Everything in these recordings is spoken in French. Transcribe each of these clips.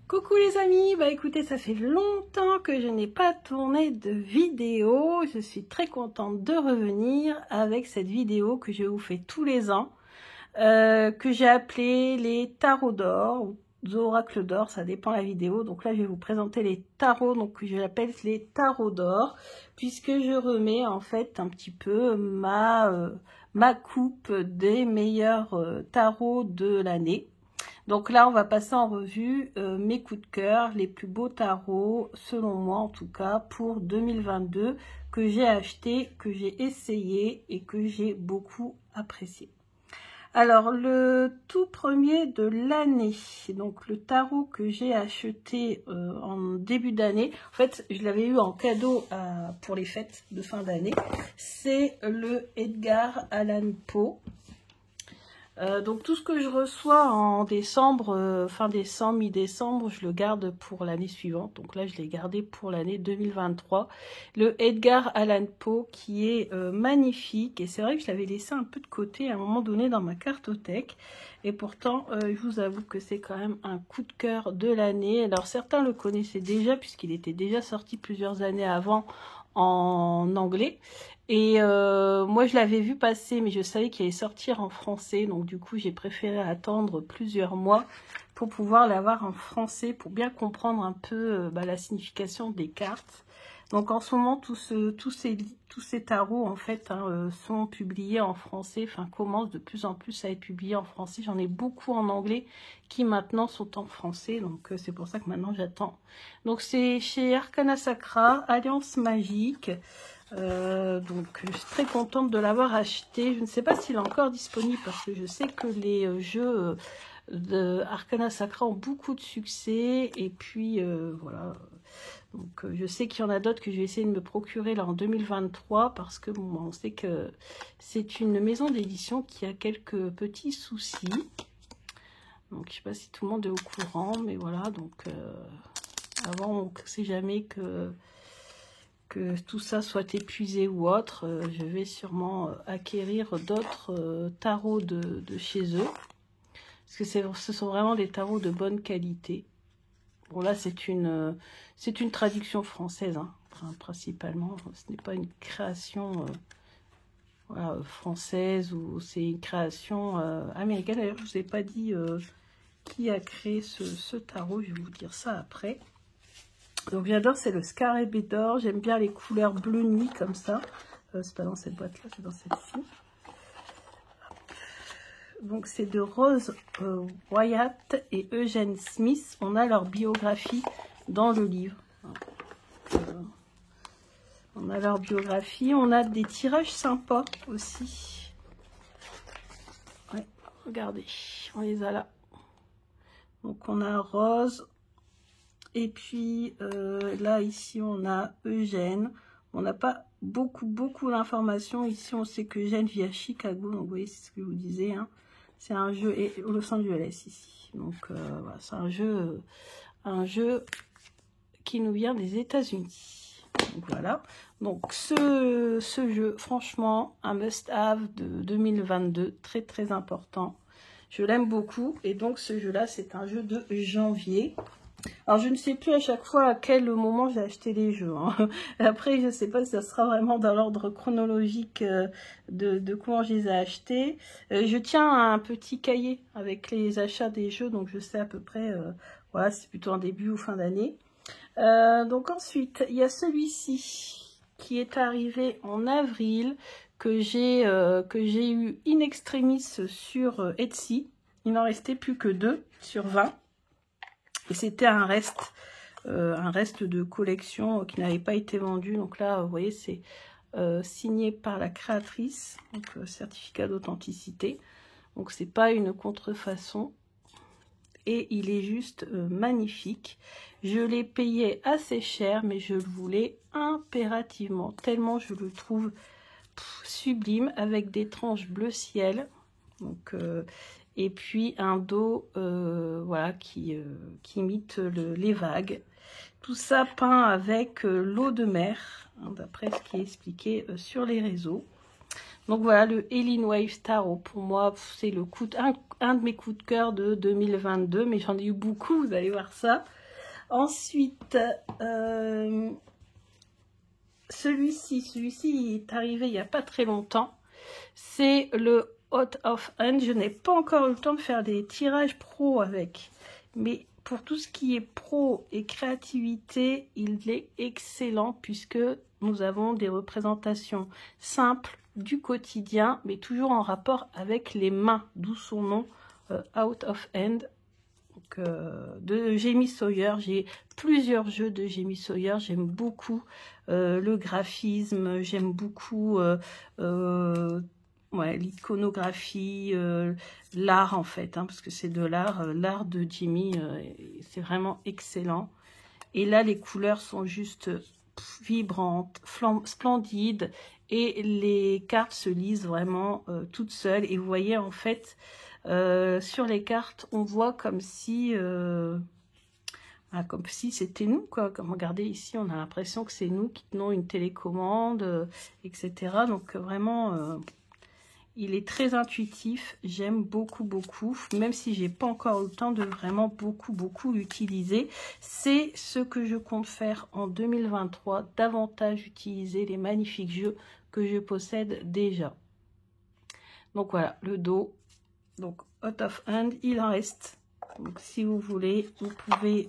Coucou les amis, bah écoutez, ça fait longtemps que je n'ai pas tourné de vidéo. Je suis très contente de revenir avec cette vidéo que je vous fais tous les ans, que j'ai appelée les tarots d'or ou oracles d'or, ça dépend la vidéo. Donc là, je vais vous présenter les tarots, donc je l'appelle les tarots d'or, puisque je remets en fait un petit peu ma coupe des meilleurs tarots de l'année. Donc là, on va passer en revue mes coups de cœur, les plus beaux tarots, selon moi en tout cas, pour 2022, que j'ai acheté, que j'ai essayé et que j'ai beaucoup apprécié. Alors, le tout premier de l'année, donc le tarot que j'ai acheté en début d'année, en fait, je l'avais eu en cadeau pour les fêtes de fin d'année, c'est le Edgar Allan Poe. Donc tout ce que je reçois en décembre, fin décembre, mi-décembre, je le garde pour l'année suivante. Donc là, je l'ai gardé pour l'année 2023. Le Edgar Allan Poe qui est magnifique. Et c'est vrai que je l'avais laissé un peu de côté à un moment donné dans ma cartothèque. Et pourtant, je vous avoue que c'est quand même un coup de cœur de l'année. Alors certains le connaissaient déjà puisqu'il était déjà sorti plusieurs années avant en anglais. Et moi je l'avais vu passer, mais je savais qu'il allait sortir en français, donc du coup j'ai préféré attendre plusieurs mois pour pouvoir l'avoir en français, pour bien comprendre un peu la signification des cartes. Donc en ce moment tous ces tarots en fait sont publiés en français, enfin commencent de plus en plus à être publiés en français. J'en ai beaucoup en anglais qui maintenant sont en français, donc c'est pour ça que maintenant j'attends. Donc c'est chez Arcana Sacra, Alliance Magique. Donc je suis très contente de l'avoir acheté. Je ne sais pas s'il est encore disponible parce que je sais que les jeux de Arcana Sacra ont beaucoup de succès. Et puis voilà. Donc je sais qu'il y en a d'autres que je vais essayer de me procurer là en 2023 parce que bon, on sait que c'est une maison d'édition qui a quelques petits soucis. Donc je ne sais pas si tout le monde est au courant, mais voilà. Donc avant on ne sait jamais que tout ça soit épuisé ou autre, je vais sûrement acquérir d'autres tarots de chez eux. Parce que ce sont vraiment des tarots de bonne qualité. Bon là c'est une traduction française, hein, principalement. Ce n'est pas une création voilà, française ou c'est une création américaine. D'ailleurs je ne vous ai pas dit qui a créé ce tarot, je vais vous dire ça après. Donc j'adore, c'est le scarabée d'or. J'aime bien les couleurs bleu nuit comme ça. C'est pas dans cette boîte-là, c'est dans celle-ci. Donc c'est de Rose Wyatt et Eugène Smith. On a leur biographie dans le livre. On a leur biographie. On a des tirages sympas aussi. Ouais, regardez, on les a là. Donc on a Rose. Et puis là, ici, on a Eugène. On n'a pas beaucoup d'informations. Ici, on sait que Eugène vit à Chicago. Donc, vous voyez, c'est ce que je vous disais. Hein. C'est un jeu et Los Angeles ici. Donc, voilà, c'est un jeu qui nous vient des États-Unis. Donc, voilà. Donc, ce jeu, franchement, un must-have de 2022. Très, très important. Je l'aime beaucoup. Et donc, ce jeu-là, c'est un jeu de janvier. Alors, je ne sais plus à chaque fois à quel moment j'ai acheté les jeux. Hein. Après, je ne sais pas si ça sera vraiment dans l'ordre chronologique de comment je les ai achetés. Je tiens un petit cahier avec les achats des jeux, donc je sais à peu près, voilà, c'est plutôt en début ou fin d'année. Donc ensuite, il y a celui-ci qui est arrivé en avril, que j'ai eu in extremis sur Etsy. Il n'en restait plus que 2 sur 20. Et c'était un reste de collection qui n'avait pas été vendu. Donc là, vous voyez, c'est signé par la créatrice, donc certificat d'authenticité. Donc c'est pas une contrefaçon. Et il est juste magnifique. Je l'ai payé assez cher, mais je le voulais impérativement, tellement je le trouve sublime, avec des tranches bleu ciel. Donc et puis un dos voilà, qui imite les vagues. Tout ça peint avec l'eau de mer, hein, d'après ce qui est expliqué sur les réseaux. Donc voilà, le Elin Wave Tarot, pour moi, c'est le un de mes coups de cœur de 2022, mais j'en ai eu beaucoup, vous allez voir ça. Ensuite, celui-ci est arrivé il n'y a pas très longtemps. C'est le Out of Hand. Je n'ai pas encore eu le temps de faire des tirages pro avec, mais pour tout ce qui est pro et créativité, il est excellent puisque nous avons des représentations simples du quotidien, mais toujours en rapport avec les mains, d'où son nom, Out of Hand. Donc, de Jamie Sawyer, j'ai plusieurs jeux de Jamie Sawyer, j'aime beaucoup le graphisme, j'aime beaucoup ouais, l'iconographie, l'art en fait, hein, parce que c'est de l'art de Jamie, c'est vraiment excellent. Et là, les couleurs sont juste vibrantes, splendides, et les cartes se lisent vraiment toutes seules. Et vous voyez, en fait, sur les cartes, on voit comme si c'était nous, quoi. Comme regardez ici, on a l'impression que c'est nous qui tenons une télécommande, etc. Donc vraiment, il est très intuitif. J'aime beaucoup, beaucoup. Même si j'ai pas encore eu le temps de vraiment beaucoup l'utiliser. C'est ce que je compte faire en 2023. Davantage utiliser les magnifiques jeux que je possède déjà. Donc voilà, le dos. Donc, Out of Hand, il en reste. Donc, si vous voulez, vous pouvez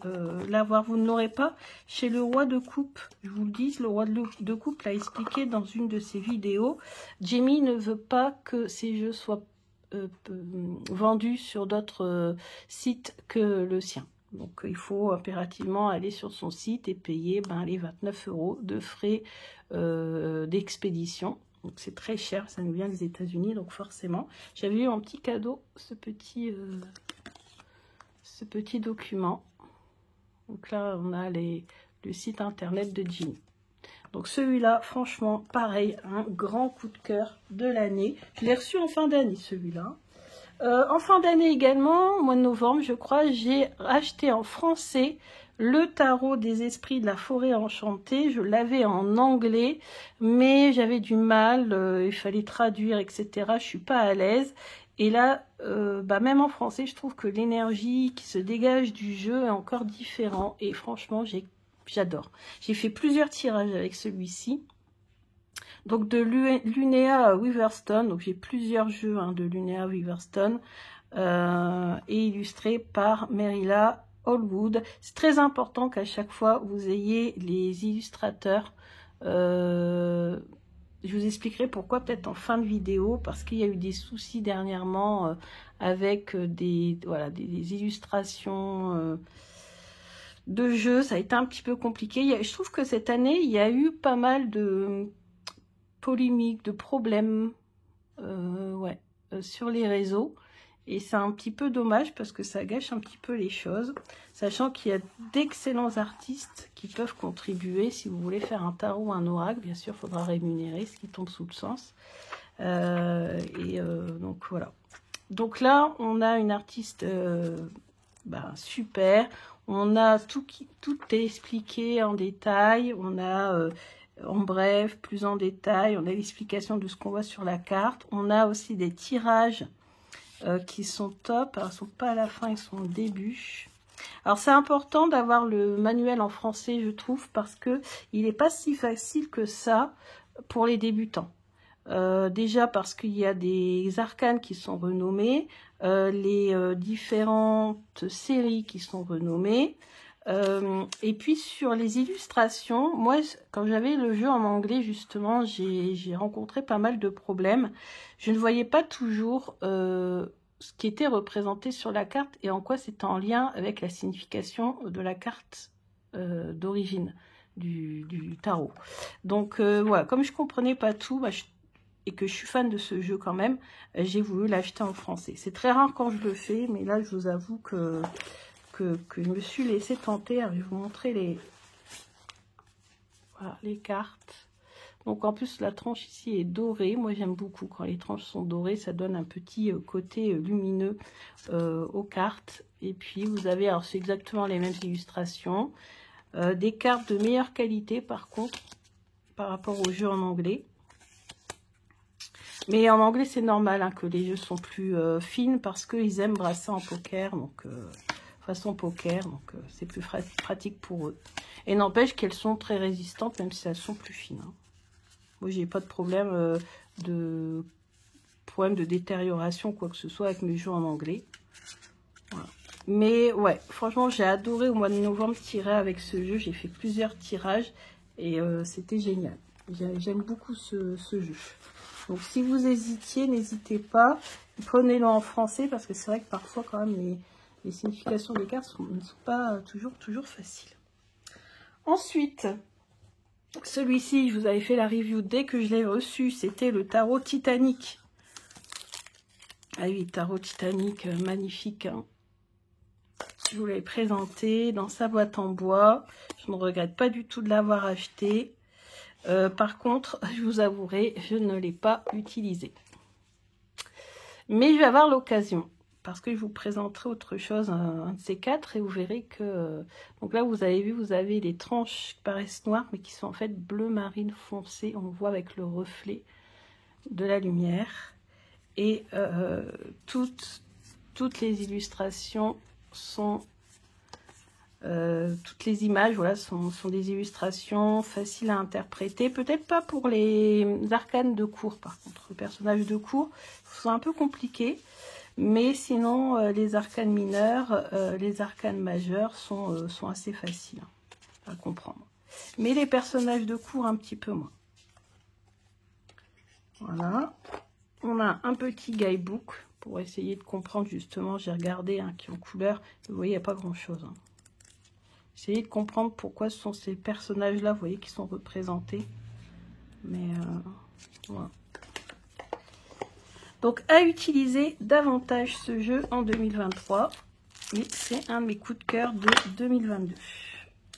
l'avoir. Vous ne l'aurez pas chez le roi de coupe. Je vous le dis, le roi de coupe l'a expliqué dans une de ses vidéos. Jamie ne veut pas que ces jeux soient vendus sur d'autres sites que le sien. Donc, il faut impérativement aller sur son site et payer les 29 € de frais d'expédition. Donc c'est très cher, ça nous vient des États-Unis, donc forcément. J'avais eu en petit cadeau ce petit document. Donc là, on a le site internet de Jamie. Donc celui-là, franchement, pareil, un grand coup de cœur de l'année. Je l'ai reçu en fin d'année, celui-là. En fin d'année également, au mois de novembre, je crois, j'ai acheté en français le tarot des esprits de la forêt enchantée. Je l'avais en anglais, mais j'avais du mal, il fallait traduire, etc. Je suis pas à l'aise. Et là, même en français, je trouve que l'énergie qui se dégage du jeu est encore différente. Et franchement, j'adore. J'ai fait plusieurs tirages avec celui-ci. Donc de Lunéa Weaverstone, donc j'ai plusieurs jeux de Lunéa Weaverstone, et illustrés par Merila Allwood. C'est très important qu'à chaque fois vous ayez les illustrateurs. Je vous expliquerai pourquoi peut-être en fin de vidéo, parce qu'il y a eu des soucis dernièrement avec des illustrations de jeux. Ça a été un petit peu compliqué. Je trouve que cette année, il y a eu pas mal de polémiques, de problèmes sur les réseaux. Et c'est un petit peu dommage parce que ça gâche un petit peu les choses. Sachant qu'il y a d'excellents artistes qui peuvent contribuer. Si vous voulez faire un tarot ou un oracle, bien sûr, il faudra rémunérer ce qui tombe sous le sens. Donc voilà. Donc là, on a une artiste super. On a tout est expliqué en détail. On a... en bref, plus en détail, on a l'explication de ce qu'on voit sur la carte. On a aussi des tirages qui sont top. Alors, ils ne sont pas à la fin, ils sont au début. Alors, c'est important d'avoir le manuel en français, je trouve, parce que il n'est pas si facile que ça pour les débutants. Déjà parce qu'il y a des arcanes qui sont renommés, les différentes séries qui sont renommées. Et puis sur les illustrations, moi quand j'avais le jeu en anglais justement, j'ai rencontré pas mal de problèmes. Je ne voyais pas toujours ce qui était représenté sur la carte et en quoi c'était en lien avec la signification de la carte d'origine du tarot. Donc voilà, comme je comprenais pas tout, et que je suis fan de ce jeu quand même, j'ai voulu l'acheter en français. C'est très rare quand je le fais, mais là je vous avoue que je me suis laissé tenter. Alors, je vais vous montrer les cartes. Donc en plus la tranche ici est dorée. Moi j'aime beaucoup quand les tranches sont dorées, ça donne un petit côté lumineux aux cartes. Et puis vous avez, alors c'est exactement les mêmes illustrations, des cartes de meilleure qualité par contre par rapport au jeu en anglais. Mais en anglais, c'est normal hein, que les jeux sont plus fines parce qu'ils aiment brasser en poker, donc façon poker, donc c'est plus pratique pour eux. Et n'empêche qu'elles sont très résistantes, même si elles sont plus fines. Hein. Moi, j'ai pas de problème de détérioration, quoi que ce soit, avec mes jeux en anglais. Voilà. Mais ouais, franchement, j'ai adoré au mois de novembre tirer avec ce jeu. J'ai fait plusieurs tirages et c'était génial. J'aime beaucoup ce jeu. Donc, si vous hésitiez, n'hésitez pas. Prenez-le en français parce que c'est vrai que parfois, quand même, les significations des cartes ne sont pas toujours faciles. Ensuite, celui-ci, je vous avais fait la review dès que je l'ai reçu. C'était le tarot Titanic. Ah oui, tarot Titanic, magnifique. Hein. Je vous l'ai présenté dans sa boîte en bois. Je ne regrette pas du tout de l'avoir acheté. Par contre, je vous avouerai, je ne l'ai pas utilisé. Mais je vais avoir l'occasion. Parce que je vous présenterai autre chose, un de ces quatre. Et vous verrez que... donc là, vous avez vu, vous avez les tranches qui paraissent noires, mais qui sont en fait bleu marine foncé. On voit avec le reflet de la lumière. Et toutes les illustrations sont... toutes les images voilà, sont des illustrations faciles à interpréter. Peut-être pas pour les arcanes de cour, par contre. Les personnages de cour sont un peu compliqués. Mais sinon, les arcanes mineurs, les arcanes majeurs sont assez faciles à comprendre. Mais les personnages de cour, un petit peu moins. Voilà. On a un petit guidebook pour essayer de comprendre justement. J'ai regardé hein, qui est en couleur. Vous voyez, il n'y a pas grand-chose. Hein. Essayez de comprendre pourquoi ce sont ces personnages-là, vous voyez, qui sont représentés. Mais voilà. Donc, à utiliser davantage ce jeu en 2023. Et c'est un de mes coups de cœur de 2022.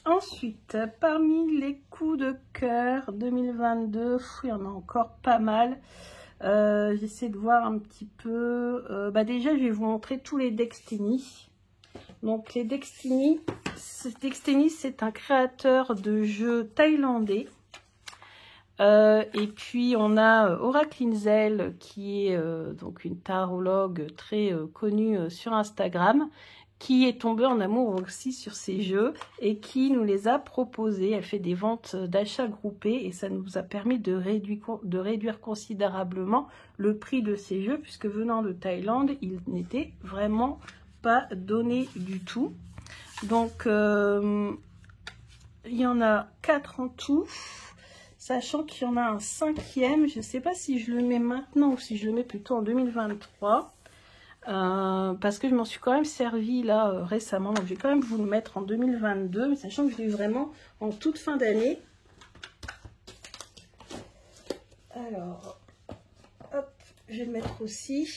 Ensuite, parmi les coups de cœur 2022, il y en a encore pas mal. J'essaie de voir un petit peu. Déjà, je vais vous montrer tous les Dextini. Donc, les Dextini, c'est un créateur de jeux thaïlandais. Et puis on a Aura Klinzel qui est donc une tarologue très connue sur Instagram, qui est tombée en amour aussi sur ces jeux et qui nous les a proposés. Elle fait des ventes d'achats groupés et ça nous a permis de réduire considérablement le prix de ces jeux, puisque venant de Thaïlande, ils n'étaient vraiment pas donnés du tout. Donc il y en a 4 en tout. Sachant qu'il y en a un 5e, je ne sais pas si je le mets maintenant ou si je le mets plutôt en 2023. Parce que je m'en suis quand même servi là récemment. Donc je vais quand même vous le mettre en 2022. Mais sachant que je l'ai eu vraiment en toute fin d'année. Alors, hop, je vais le mettre aussi.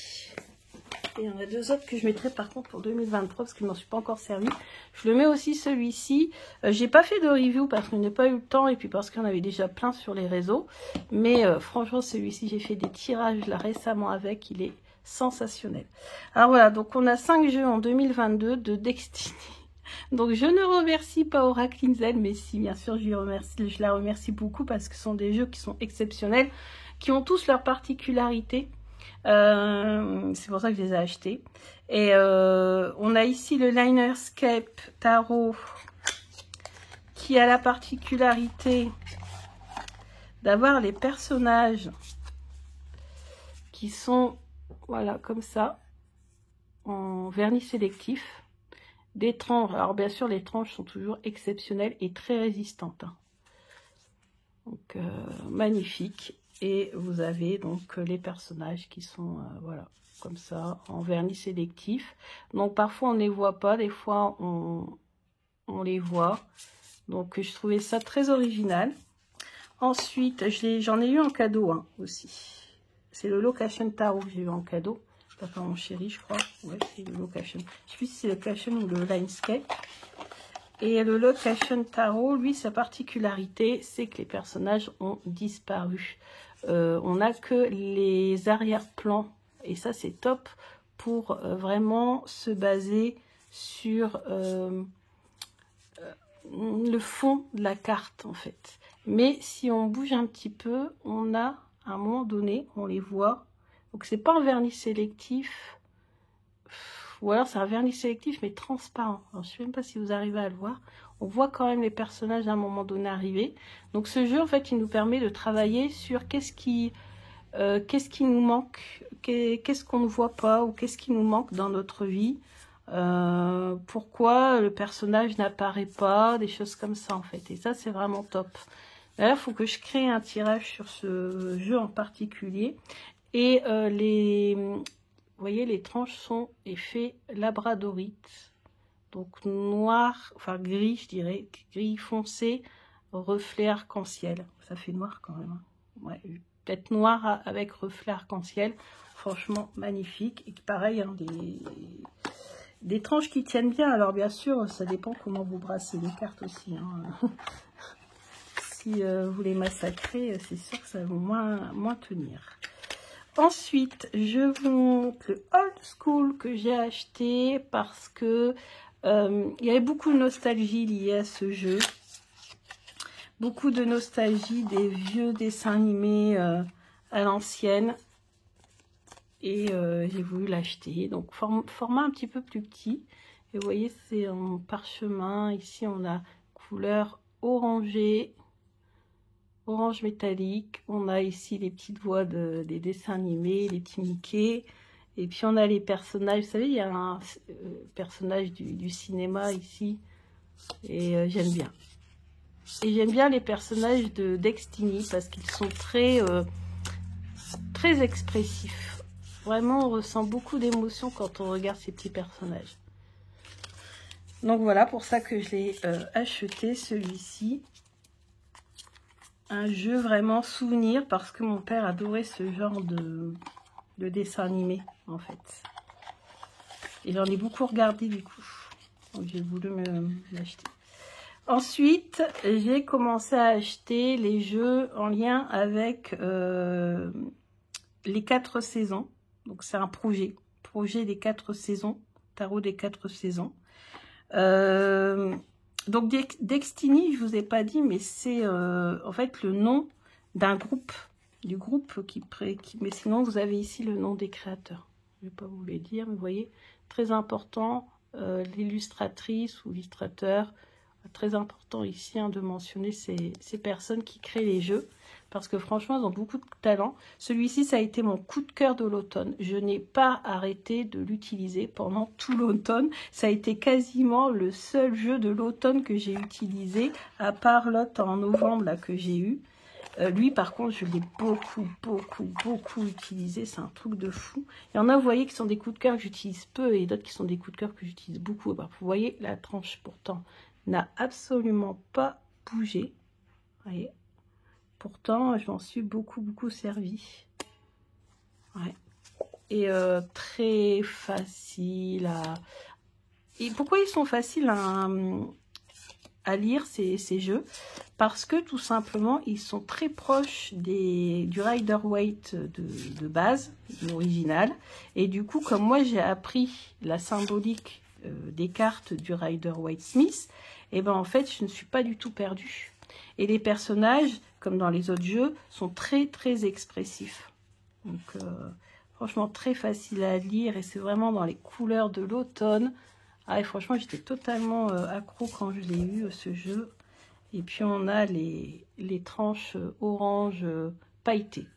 Et il y en a 2 autres que je mettrai par contre pour 2023 parce que je ne m'en suis pas encore servi. Je le mets aussi celui-ci. J'ai pas fait de review parce que je n'ai pas eu le temps et puis parce qu'il y en avait déjà plein sur les réseaux. Mais franchement, celui-ci, j'ai fait des tirages là récemment avec. Il est sensationnel. Alors voilà, donc on a 5 jeux en 2022 de Dextini. Donc je ne remercie pas Aura Klinzel, mais si, bien sûr, je la remercie beaucoup parce que ce sont des jeux qui sont exceptionnels, qui ont tous leurs particularités. C'est pour ça que je les ai achetés. Et on a ici le Linerscape Tarot qui a la particularité d'avoir les personnages qui sont voilà comme ça en vernis sélectif, des tranches. Alors bien sûr les tranches sont toujours exceptionnelles et très résistantes. Hein. Donc magnifique. Et vous avez donc les personnages qui sont, voilà, comme ça, en vernis sélectif. Donc parfois on ne les voit pas, des fois on les voit. Donc je trouvais ça très original. Ensuite, j'en ai eu en cadeau hein, aussi. C'est le Location Tarot que j'ai eu en cadeau. Papa mon chéri, je crois. Ouais, c'est le Location. Je sais plus si c'est le Location ou le Linescape. Et le Location Tarot, lui, sa particularité, c'est que les personnages ont disparu. On n'a que les arrière-plans. Et ça, c'est top pour vraiment se baser sur le fond de la carte, en fait. Mais si on bouge un petit peu, on a À un moment donné, on les voit. Donc, c'est pas un vernis sélectif. Ou alors, c'est un vernis sélectif, mais transparent. Alors, je ne sais même pas si vous arrivez à le voir. On voit quand même les personnages à un moment donné arriver. Donc, ce jeu, en fait, il nous permet de travailler sur qu'est-ce qui nous manque, qu'est-ce qu'on ne voit pas ou qu'est-ce qui nous manque dans notre vie. Pourquoi le personnage n'apparaît pas, des choses comme ça, en fait. Et ça, c'est vraiment top. D'ailleurs, il faut que je crée un tirage sur ce jeu en particulier. Et vous voyez, les tranches sont effet labradorite. Donc noir, enfin gris, je dirais, gris foncé, reflet arc-en-ciel. Ça fait noir quand même. Ouais, peut-être noir avec reflet arc-en-ciel. Franchement, magnifique. Et pareil, hein, des tranches qui tiennent bien. Alors bien sûr, ça dépend comment vous brassez les cartes aussi. Hein. Si vous les massacrez, c'est sûr que ça va moins tenir. Ensuite, je vous montre le Old School que j'ai acheté parce que il y avait beaucoup de nostalgie liée à ce jeu. Beaucoup de nostalgie des vieux dessins animés à l'ancienne. Et j'ai voulu l'acheter. Donc, format un petit peu plus petit. Et vous voyez, c'est en parchemin. Ici, on a couleur orangée. Orange métallique, on a ici les petites voix des dessins animés, les petits Mickey, et puis on a les personnages, vous savez, il y a un personnage du cinéma ici, et j'aime bien. Et j'aime bien les personnages de Destiny, parce qu'ils sont très expressifs. Vraiment, on ressent beaucoup d'émotions quand on regarde ces petits personnages. Donc voilà, pour ça que je l'ai acheté, celui-ci. Un jeu vraiment souvenir parce que mon père adorait ce genre de dessin animé en fait. Et j'en ai beaucoup regardé du coup. Donc j'ai voulu l'acheter. Ensuite, j'ai commencé à acheter les jeux en lien avec les 4 saisons. Donc c'est un projet des 4 saisons, tarot des 4 saisons. Donc Destiny, je vous ai pas dit, mais c'est en fait le nom d'un groupe, du groupe mais sinon vous avez ici le nom des créateurs. Je vais pas vous le dire, mais vous voyez, très important, l'illustratrice ou l'illustrateur, très important ici hein, de mentionner ces personnes qui créent les jeux, parce que franchement, ils ont beaucoup de talent. Celui-ci, ça a été mon coup de cœur de l'automne. Je n'ai pas arrêté de l'utiliser pendant tout l'automne. Ça a été quasiment le seul jeu de l'automne que j'ai utilisé, à part l'autre en novembre là, que j'ai eu. Lui, par contre, je l'ai beaucoup utilisé. C'est un truc de fou. Il y en a, vous voyez, qui sont des coups de cœur que j'utilise peu et d'autres qui sont des coups de cœur que j'utilise beaucoup. Vous voyez, la tranche, pourtant, n'a absolument pas bougé. Vous voyez. Pourtant, je m'en suis beaucoup servi. Ouais. Et très facile à... Et pourquoi ils sont faciles à lire, ces jeux? Parce que, tout simplement, ils sont très proches du Rider-Waite de base, l'original. Et du coup, comme moi, j'ai appris la symbolique des cartes du Rider-Waite-Smith, et ben en fait, je ne suis pas du tout perdue. Et les personnages, comme dans les autres jeux, sont très expressifs. Donc, franchement, très facile à lire. Et c'est vraiment dans les couleurs de l'automne. Ah, et franchement, j'étais totalement accro quand je l'ai eu, ce jeu. Et puis, on a les tranches orange pailletées.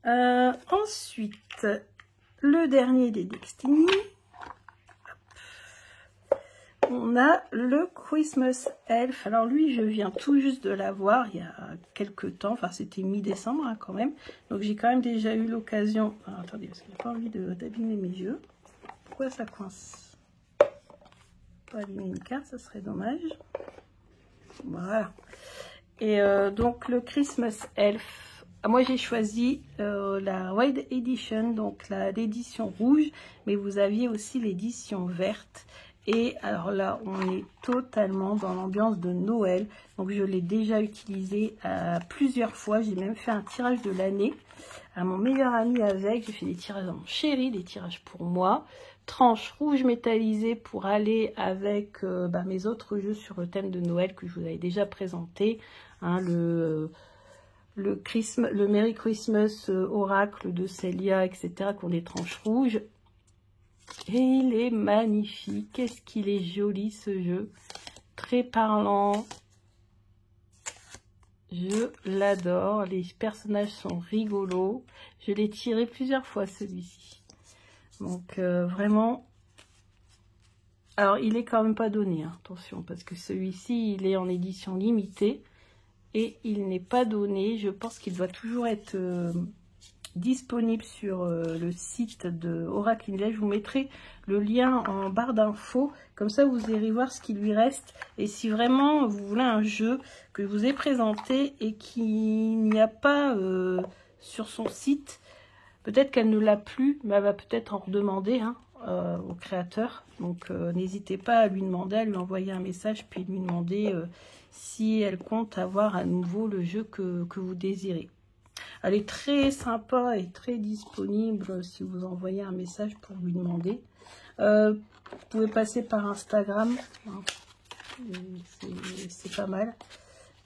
Ensuite, le dernier des Destiny. On a le Christmas Elf. Alors lui, je viens tout juste de l'avoir il y a quelques temps. Enfin, c'était mi-décembre hein, quand même. Donc j'ai quand même déjà eu l'occasion... attendez, parce que j'ai pas envie d'abîmer mes yeux. Pourquoi ça coince? Pas abîmer une carte, ça serait dommage. Voilà. Et donc le Christmas Elf. Moi j'ai choisi la Wide Edition, donc l'édition rouge. Mais vous aviez aussi l'édition verte. Et alors là, on est totalement dans l'ambiance de Noël. Donc, je l'ai déjà utilisé plusieurs fois. J'ai même fait un tirage de l'année à mon meilleur ami avec. J'ai fait des tirages à mon chéri, des tirages pour moi. Tranche rouge métallisée pour aller avec mes autres jeux sur le thème de Noël que je vous avais déjà présenté. Hein, le Merry Christmas Oracle de Célia, etc., qui ont des tranches rouges. Et il est magnifique. Qu'est-ce qu'il est joli ce jeu. Très parlant. Je l'adore. Les personnages sont rigolos. Je l'ai tiré plusieurs fois celui-ci. Donc vraiment. Alors il est quand même pas donné, hein, attention, parce que celui-ci il est en édition limitée. Et il n'est pas donné. Je pense qu'il doit toujours être disponible sur le site de Oracle Inlay. Je vous mettrai le lien en barre d'infos. Comme ça, vous irez voir ce qui lui reste. Et si vraiment vous voulez un jeu que je vous ai présenté et qu'il n'y a pas sur son site, peut-être qu'elle ne l'a plus, mais elle va peut-être en redemander hein, au créateur. Donc, n'hésitez pas à lui demander, à lui envoyer un message, puis lui demander si elle compte avoir à nouveau le jeu que vous désirez. Elle est très sympa et très disponible si vous envoyez un message pour lui demander. Vous pouvez passer par Instagram, hein. C'est pas mal.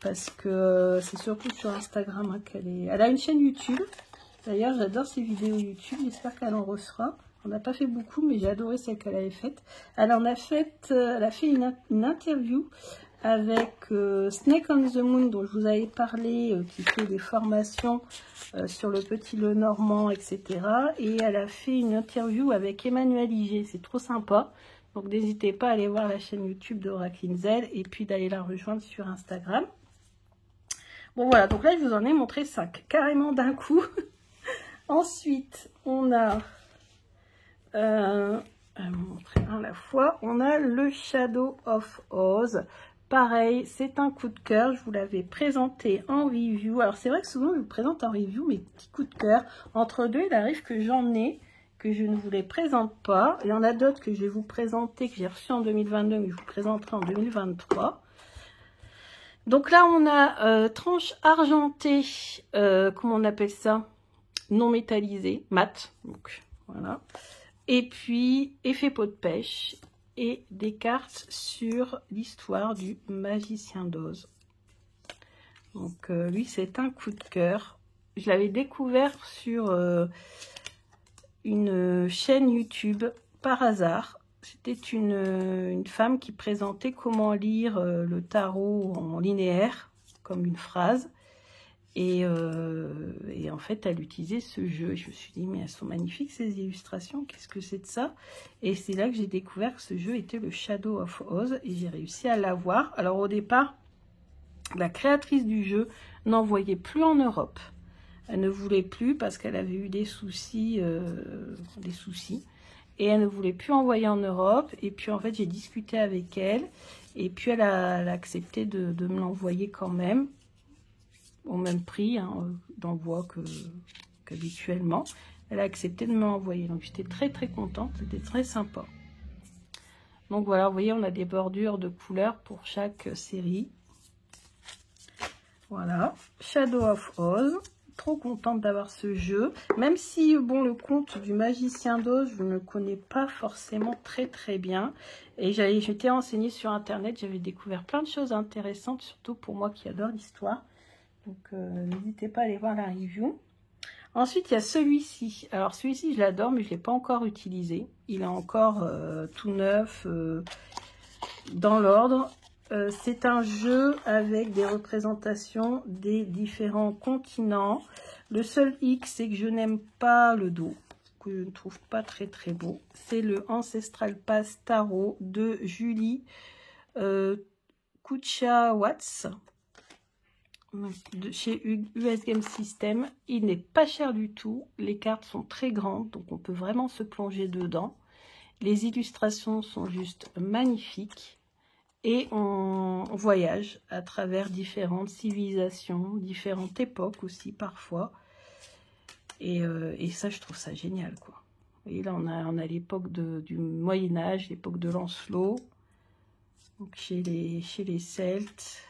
Parce que c'est surtout sur Instagram hein, qu'elle est... Elle a une chaîne YouTube. D'ailleurs, j'adore ses vidéos YouTube. J'espère qu'elle en refera. On n'a pas fait beaucoup, mais j'ai adoré celle qu'elle avait faite. Elle a fait une interview avec Snake on the Moon, dont je vous avais parlé, qui fait des formations sur le petit Lenormand, etc. Et elle a fait une interview avec Emmanuel Iger. C'est trop sympa. Donc n'hésitez pas à aller voir la chaîne YouTube d'Oracle Inlay et puis d'aller la rejoindre sur Instagram. Bon voilà, donc là je vous en ai montré 5, carrément d'un coup. Ensuite, on a... montrer un à la fois. On a le Shadow of Oz. Pareil, c'est un coup de cœur. Je vous l'avais présenté en review. Alors, c'est vrai que souvent, je vous présente en review mes petits coups de cœur. Entre deux, il arrive que j'en ai, que je ne vous les présente pas. Il y en a d'autres que je vais vous présenter, que j'ai reçus en 2022, mais je vous présenterai en 2023. Donc là, on a tranche argentée, comment on appelle ça? Non métallisée, mat. Donc, voilà. Et puis, effet pot de pêche et des cartes sur l'histoire du magicien d'Oz. Donc, lui, c'est un coup de cœur. Je l'avais découvert sur une chaîne YouTube par hasard. C'était une femme qui présentait comment lire le tarot en linéaire, comme une phrase. Et en fait, elle utilisait ce jeu. Et je me suis dit, mais elles sont magnifiques ces illustrations. Qu'est-ce que c'est de ça? Et c'est là que j'ai découvert que ce jeu était le Shadow of Oz. Et j'ai réussi à l'avoir. Alors au départ, la créatrice du jeu n'en voyait plus en Europe. Elle ne voulait plus parce qu'elle avait eu des soucis. Et elle ne voulait plus envoyer en Europe. Et puis en fait, j'ai discuté avec elle. Et puis elle a accepté de me l'envoyer quand même. Au même prix hein, d'envoi qu'habituellement. Elle a accepté de me l'envoyer. Donc j'étais très très contente. C'était très sympa. Donc voilà, vous voyez, on a des bordures de couleurs pour chaque série. Voilà. Shadow of Oz. Trop contente d'avoir ce jeu. Même si, bon, le conte du magicien d'Oz, je ne le connais pas forcément très très bien. Et j'étais renseignée sur Internet. J'avais découvert plein de choses intéressantes, surtout pour moi qui adore l'histoire. Donc, n'hésitez pas à aller voir la review. Ensuite, il y a celui-ci. Alors, celui-ci, je l'adore, mais je ne l'ai pas encore utilisé. Il est encore tout neuf, dans l'ordre. C'est un jeu avec des représentations des différents continents. Le seul hic, c'est que je n'aime pas le dos, que je ne trouve pas très très beau. C'est le Ancestral Pass Tarot de Julie Kuchawatz. De chez US Game System. Il n'est pas cher du tout. Les cartes sont très grandes, donc on peut vraiment se plonger dedans. Les illustrations sont juste magnifiques. Et on voyage à travers différentes civilisations, différentes époques aussi parfois. Et ça, je trouve ça génial, quoi. Vous voyez, là, on a l'époque du Moyen-Âge, l'époque de Lancelot. Donc chez les Celtes.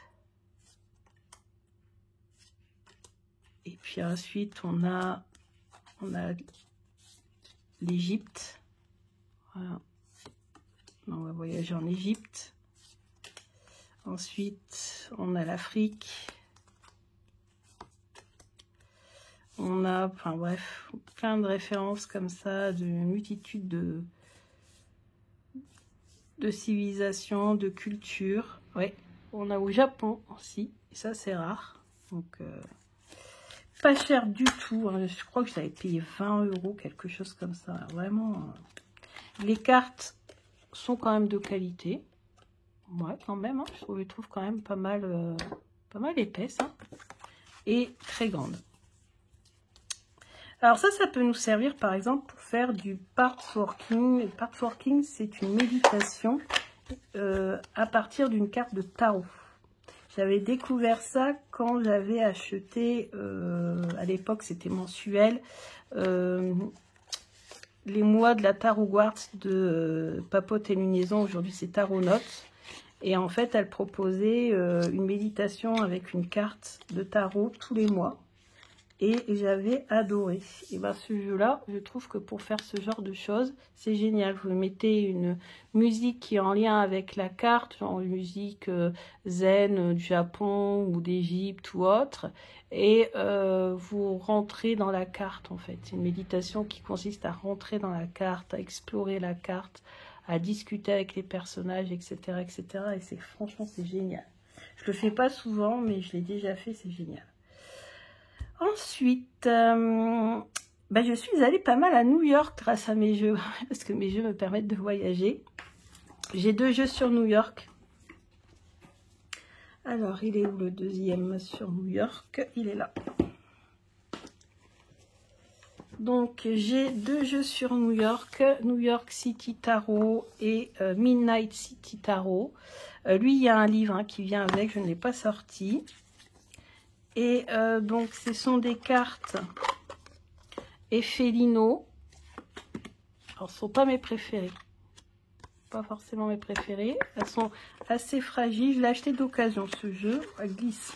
Et puis ensuite, on a l'Égypte. Voilà. On va voyager en Égypte. Ensuite, on a l'Afrique. On a, enfin bref, plein de références comme ça, d'une multitude de civilisations, de cultures. Oui, on a au Japon aussi, et ça c'est rare. Donc, pas cher du tout, hein. Je crois que je l'avais payé 20 €, quelque chose comme ça. Vraiment, les cartes sont quand même de qualité. Ouais, quand même, hein, je les trouve quand même pas mal épaisses, hein, et très grandes. Alors ça peut nous servir par exemple pour faire du pathworking. Le pathworking, c'est une méditation à partir d'une carte de tarot. J'avais découvert ça quand j'avais acheté, à l'époque c'était mensuel, les mois de la Tarot Quartz de Papote et Lunaison. Aujourd'hui c'est Tarot Notes. Et en fait elle proposait une méditation avec une carte de tarot tous les mois. Et j'avais adoré. Et bien ce jeu-là, je trouve que pour faire ce genre de choses, c'est génial. Vous mettez une musique qui est en lien avec la carte, genre une musique zen du Japon ou d'Égypte ou autre, et vous rentrez dans la carte en fait. C'est une méditation qui consiste à rentrer dans la carte, à explorer la carte, à discuter avec les personnages, etc. etc. Et franchement, c'est génial. Je le fais pas souvent, mais je l'ai déjà fait, c'est génial. Ensuite, je suis allée pas mal à New York grâce à mes jeux, parce que mes jeux me permettent de voyager. J'ai 2 jeux sur New York. Alors, il est où le deuxième sur New York? Il est là. Donc, j'ai 2 jeux sur New York City Tarot et Midnight City Tarot. Lui, il y a un livre hein, qui vient avec, je ne l'ai pas sorti. Et donc, ce sont des cartes Effelino. Alors, ce ne sont pas mes préférées. Pas forcément mes préférées. Elles sont assez fragiles. Je l'ai acheté d'occasion, ce jeu. Elle glisse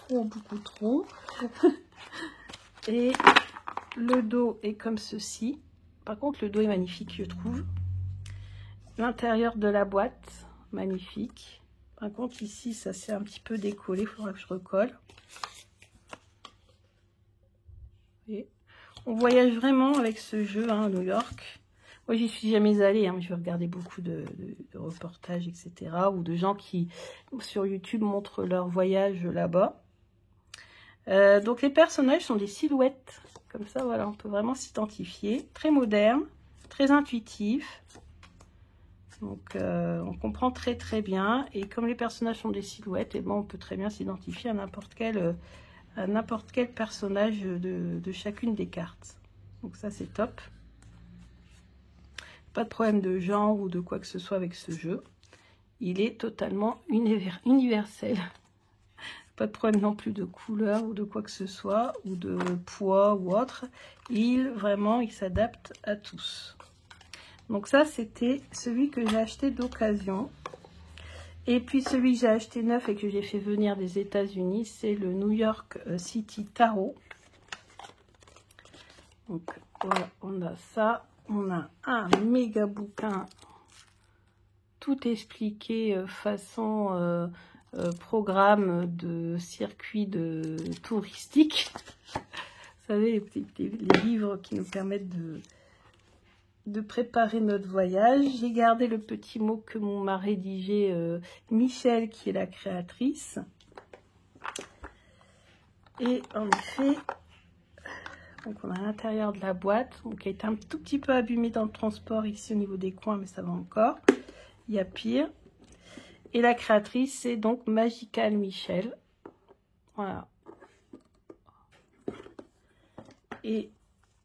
beaucoup trop. Et le dos est comme ceci. Par contre, le dos est magnifique, je trouve. L'intérieur de la boîte, magnifique. Par contre, ici, ça s'est un petit peu décollé. Il faudra que je recolle. Et on voyage vraiment avec ce jeu hein, à New York. Moi, j'y suis jamais allée. Hein, je vais regarder beaucoup de reportages, etc. Ou de gens qui, sur YouTube, montrent leur voyage là-bas. Donc, les personnages sont des silhouettes. Comme ça, voilà, on peut vraiment s'identifier. Très moderne, très intuitif. Donc, on comprend très, très bien. Et comme les personnages sont des silhouettes, et bon, on peut très bien s'identifier à n'importe quel personnage de chacune des cartes. Donc ça c'est top. Pas de problème de genre ou de quoi que ce soit avec ce jeu. Il est totalement universel. Pas de problème non plus de couleur ou de quoi que ce soit, ou de poids ou autre. Il s'adapte à tous. Donc ça c'était celui que j'ai acheté d'occasion. Et puis celui que j'ai acheté neuf et que j'ai fait venir des États-Unis, c'est le New York City Tarot. Donc voilà, on a ça. On a un méga bouquin tout expliqué façon programme de circuit touristique. Vous savez, les livres qui nous permettent de préparer notre voyage. J'ai gardé le petit mot que m'a rédigé Michel, qui est la créatrice. Et en effet, donc on a l'intérieur de la boîte, donc qui a été un tout petit peu abîmé dans le transport ici au niveau des coins, mais ça va encore. Il y a pire. Et la créatrice, c'est donc Magical Michel. Voilà. Et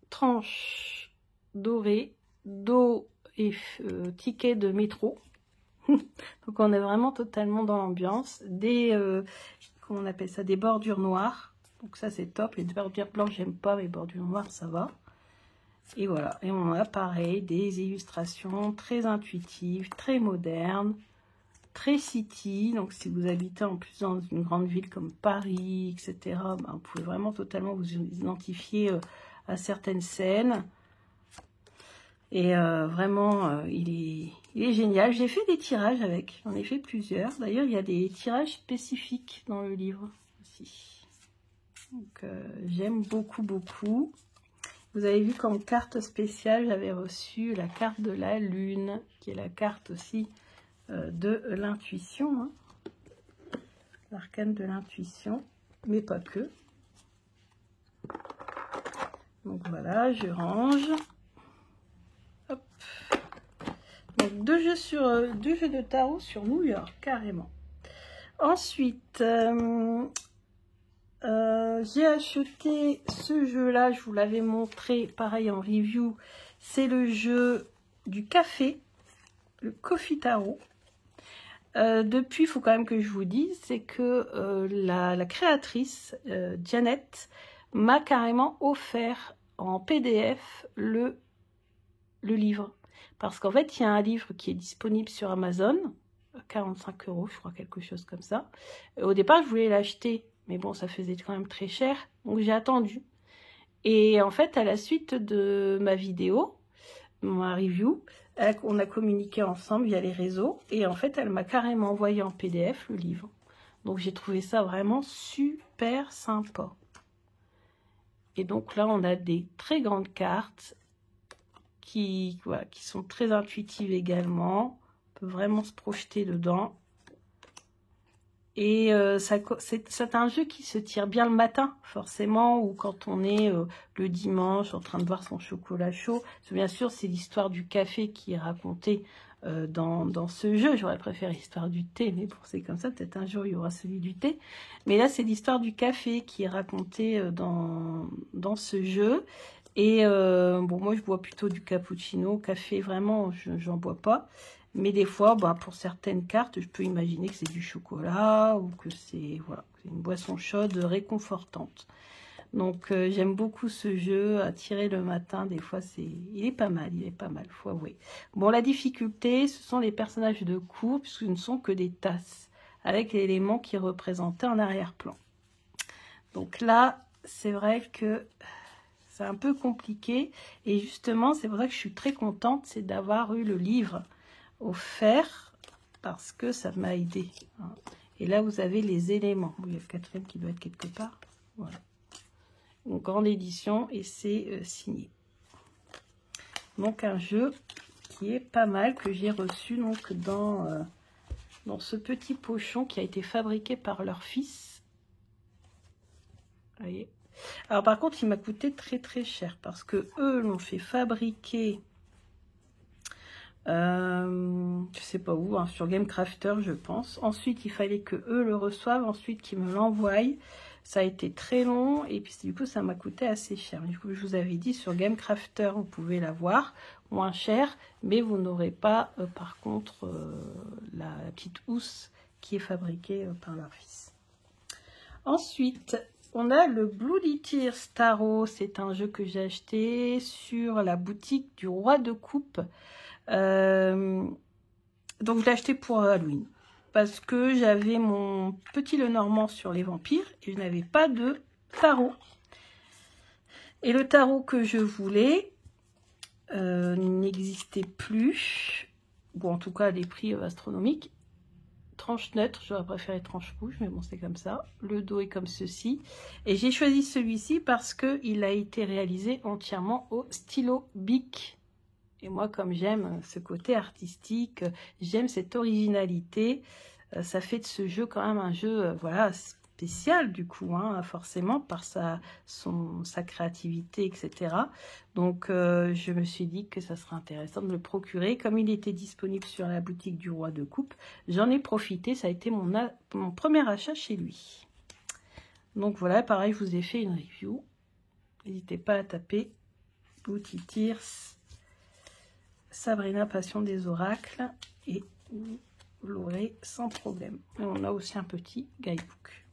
tranche dorée, dos et ticket de métro. Donc on est vraiment totalement dans l'ambiance. Comment on appelle ça, des bordures noires. Donc ça c'est top. Les bordures blanches j'aime pas, mais bordures noires ça va. Et voilà. Et on a pareil des illustrations très intuitives, très modernes, très city. Donc si vous habitez en plus dans une grande ville comme Paris, etc., ben, vous pouvez vraiment totalement vous identifier à certaines scènes. Et vraiment, il est génial. J'ai fait des tirages avec, j'en ai fait plusieurs. D'ailleurs, il y a des tirages spécifiques dans le livre aussi. Donc j'aime beaucoup, beaucoup. Vous avez vu qu'en carte spéciale, j'avais reçu la carte de la lune, qui est la carte aussi de l'intuition, hein. L'arcane de l'intuition, mais pas que. Donc voilà, je range. Hop. Donc deux jeux de tarot sur New York, carrément. Ensuite, j'ai acheté ce jeu-là, je vous l'avais montré, pareil en review. C'est le jeu du café, le Coffee Tarot. Depuis, il faut quand même que je vous dise, c'est que la créatrice, Janet, m'a carrément offert en PDF le livre. Parce qu'en fait, il y a un livre qui est disponible sur Amazon, 45 €, je crois, quelque chose comme ça. Au départ, je voulais l'acheter, mais bon, ça faisait quand même très cher, donc j'ai attendu. Et en fait, à la suite de ma vidéo, ma review, on a communiqué ensemble via les réseaux, et en fait, elle m'a carrément envoyé en PDF le livre. Donc, j'ai trouvé ça vraiment super sympa. Et donc là, on a des très grandes cartes qui sont très intuitives également. On peut vraiment se projeter dedans. Et c'est un jeu qui se tire bien le matin, forcément, ou quand on est le dimanche en train de boire son chocolat chaud. Bien sûr, c'est l'histoire du café qui est racontée dans ce jeu. J'aurais préféré l'histoire du thé, mais bon, c'est comme ça. Peut-être un jour, il y aura celui du thé. Mais là, c'est l'histoire du café qui est racontée dans ce jeu. Et bon, moi, je bois plutôt du cappuccino. Café, vraiment, j'en bois pas. Mais des fois, pour certaines cartes, je peux imaginer que c'est du chocolat ou que c'est une boisson chaude réconfortante. Donc, j'aime beaucoup ce jeu à tirer le matin. Des fois, il est pas mal, faut avouer. Bon, la difficulté, ce sont les personnages de cours, puisque ce ne sont que des tasses, avec l'élément qui est représenté en arrière-plan. Donc là, c'est vrai que c'est un peu compliqué. Et justement, c'est pour ça que je suis très contente, c'est d'avoir eu le livre offert parce que ça m'a aidé. Et là, vous avez les éléments. Il y a le quatrième qui doit être quelque part. Voilà. Une grande édition et c'est signé. Donc, un jeu qui est pas mal, que j'ai reçu donc dans ce petit pochon qui a été fabriqué par leur fils. Vous voyez. Alors, par contre, il m'a coûté très très cher parce que eux l'ont fait fabriquer. Je sais pas où, hein, sur GameCrafter, je pense. Ensuite, il fallait que eux le reçoivent, ensuite qu'ils me l'envoient. Ça a été très long et puis du coup, ça m'a coûté assez cher. Du coup, je vous avais dit, sur GameCrafter, vous pouvez l'avoir moins cher, mais vous n'aurez pas, par contre, la petite housse qui est fabriquée par leur fils. Ensuite, on a le Bloody Tears Tarot. C'est un jeu que j'ai acheté sur la boutique du Roi de Coupe. Donc je l'ai acheté pour Halloween parce que j'avais mon petit Lenormand sur les vampires et je n'avais pas de tarot. Et le tarot que je voulais n'existait plus, ou en tout cas à des prix astronomiques. Tranche neutre, j'aurais préféré tranche rouge, mais bon, c'est comme ça. Le dos est comme ceci. Et j'ai choisi celui-ci parce qu'il a été réalisé entièrement au stylo Bic. Et moi, comme j'aime ce côté artistique, j'aime cette originalité, ça fait de ce jeu quand même un jeu voilà, spécial du coup, hein, forcément, par sa créativité, etc. Donc, je me suis dit que ça serait intéressant de le procurer. Comme il était disponible sur la boutique du Roi de Coupe, j'en ai profité, ça a été mon premier achat chez lui. Donc voilà, pareil, je vous ai fait une review. N'hésitez pas à taper Bloody Tears Sabrina Passion des oracles et vous l'aurez sans problème. Et on a aussi un petit guidebook.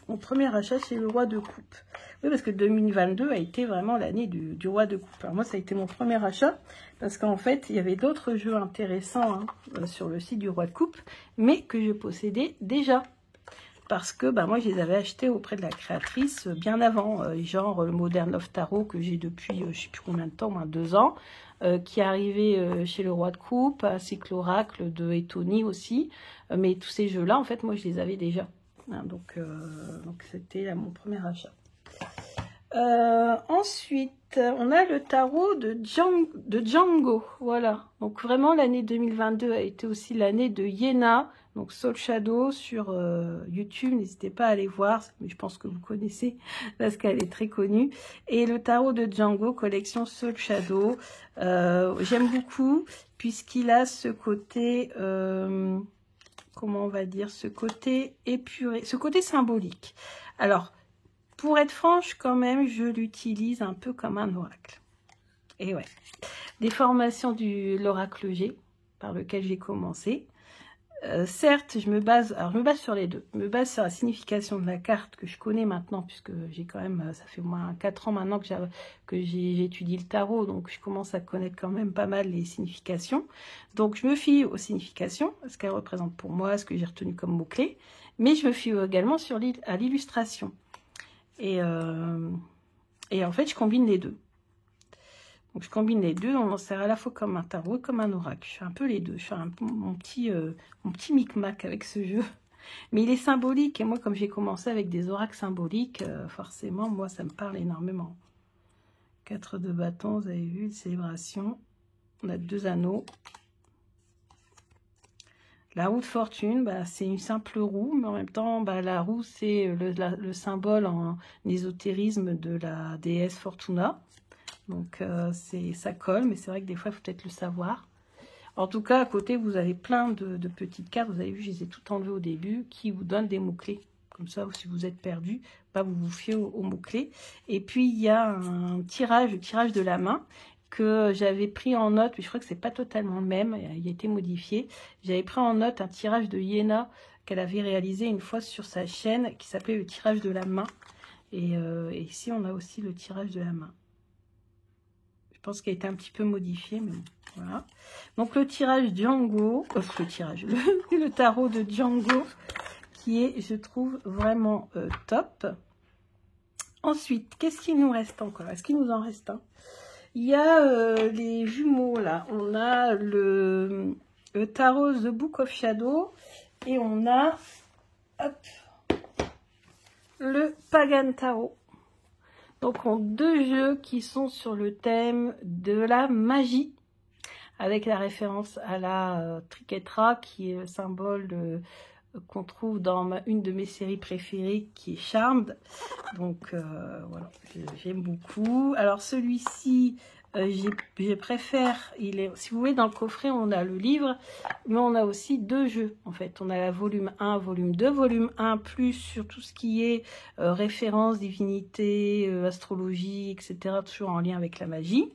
Mon premier achat, c'est le Roi de Coupe. Oui, parce que 2022 a été vraiment l'année du Roi de Coupe. Alors moi, ça a été mon premier achat parce qu'en fait, il y avait d'autres jeux intéressants sur le site du Roi de Coupe, mais que je possédais déjà. Parce que moi, je les avais achetés auprès de la créatrice bien avant. Genre le Modern Love Tarot que j'ai depuis, je ne sais plus combien de temps, moins 2 ans. Qui est arrivé chez le Roi de Coupe, ainsi que l'Oracle de Etony aussi. Mais tous ces jeux-là, en fait, moi, je les avais déjà. Hein, donc c'était mon premier achat. Ensuite, on a le tarot de Django. Voilà. Donc vraiment, l'année 2022 a été aussi l'année de Yéna. Donc Soul Shadow sur YouTube. N'hésitez pas à aller voir. Mais je pense que vous connaissez parce qu'elle est très connue. Et le tarot de Django, collection Soul Shadow. J'aime beaucoup puisqu'il a ce côté... comment on va dire, ce côté épuré, ce côté symbolique. Alors, pour être franche, quand même, je l'utilise un peu comme un oracle. Et ouais, des formations de l'oracle G, par lequel j'ai commencé. Certes, je me base sur les deux. Je me base sur la signification de la carte que je connais maintenant, puisque j'ai quand même, ça fait au moins 4 ans maintenant que j'étudie le tarot, donc je commence à connaître quand même pas mal les significations. Donc je me fie aux significations, ce qu'elles représentent pour moi, ce que j'ai retenu comme mots-clés, mais je me fie également à l'illustration. Et en fait, je combine les deux. Donc, je combine les deux, on en sert à la fois comme un tarot et comme un oracle. Je fais un peu les deux. Je fais un peu mon petit micmac avec ce jeu. Mais il est symbolique. Et moi, comme j'ai commencé avec des oracles symboliques, forcément, moi, ça me parle énormément. 4 de bâtons, vous avez vu, une célébration. On a 2 anneaux. La roue de fortune, bah, c'est une simple roue, mais en même temps, bah, la roue, c'est le symbole en ésotérisme de la déesse Fortuna. Donc, ça colle, mais c'est vrai que des fois, il faut peut-être le savoir. En tout cas, à côté, vous avez plein de petites cartes. Vous avez vu, je les ai toutes enlevées au début, qui vous donnent des mots-clés. Comme ça, si vous êtes perdu, bah, vous vous fiez aux mots-clés. Et puis, il y a un tirage, le tirage de la main, que j'avais pris en note, mais je crois que c'est pas totalement le même, il a été modifié. J'avais pris en note un tirage de Yéna qu'elle avait réalisé une fois sur sa chaîne, qui s'appelait le tirage de la main. Et ici, on a aussi le tirage de la main. Je pense qu'il a été un petit peu modifié, mais voilà. Donc le tirage Django, le tarot de Django, qui est, je trouve, vraiment top. Ensuite, qu'est-ce qu'il nous reste encore? Est-ce qu'il nous en reste un? Il y a les jumeaux, là. On a le tarot The Book of Shadow et on a le Pagan Tarot. Donc, on a 2 jeux qui sont sur le thème de la magie, avec la référence à la Triquetra, qui est le symbole qu'on trouve dans une de mes séries préférées, qui est Charmed. Donc, voilà, j'aime beaucoup. Alors, celui-ci, je préfère, si vous voulez, dans le coffret, on a le livre, mais on a aussi 2 jeux, en fait. On a la volume 1, volume 2. Volume 1, plus sur tout ce qui est référence, divinité, astrologie, etc., toujours en lien avec la magie.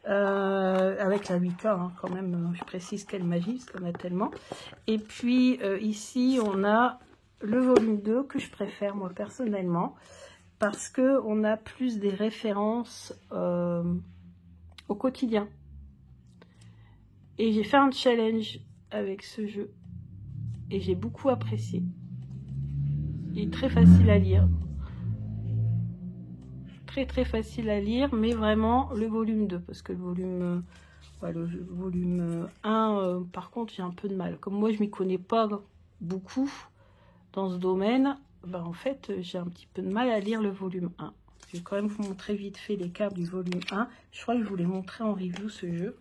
Avec la Wicca, hein, quand même, je précise quelle magie, parce qu'on a tellement. Et puis, ici, on a le volume 2, que je préfère, moi, personnellement, parce qu'on a plus des références au quotidien. Et j'ai fait un challenge avec ce jeu et j'ai beaucoup apprécié. Il est très facile à lire. Très facile à lire, mais vraiment le volume 2, parce que le volume 1, par contre, j'ai un peu de mal. Comme moi, je m'y connais pas beaucoup dans ce domaine, ben, en fait, j'ai un petit peu de mal à lire le volume 1. Je vais quand même vous montrer vite fait les cartes du volume 1. Je crois que je vous l'ai montré en review, ce jeu.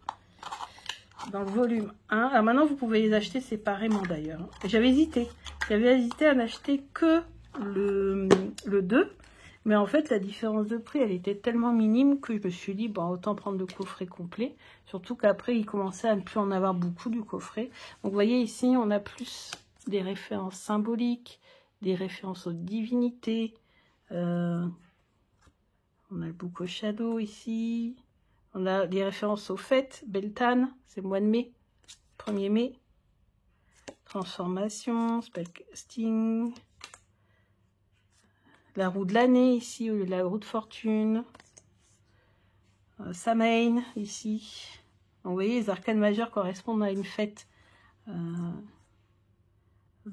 Dans le volume 1. Alors maintenant, vous pouvez les acheter séparément d'ailleurs. J'avais hésité. J'avais hésité à n'acheter que le 2. Mais en fait, la différence de prix, elle était tellement minime que je me suis dit, bon, autant prendre le coffret complet. Surtout qu'après, il commençait à ne plus en avoir beaucoup du coffret. Donc, vous voyez ici, on a plus des références symboliques, des références aux divinités. On a le Book of Shadow ici. On a des références aux fêtes. Beltane, c'est le mois de mai. 1er mai. Transformation, spellcasting. La roue de l'année ici, ou la roue de fortune. Samhain ici. Donc, vous voyez, les arcanes majeures correspondent à une fête. Le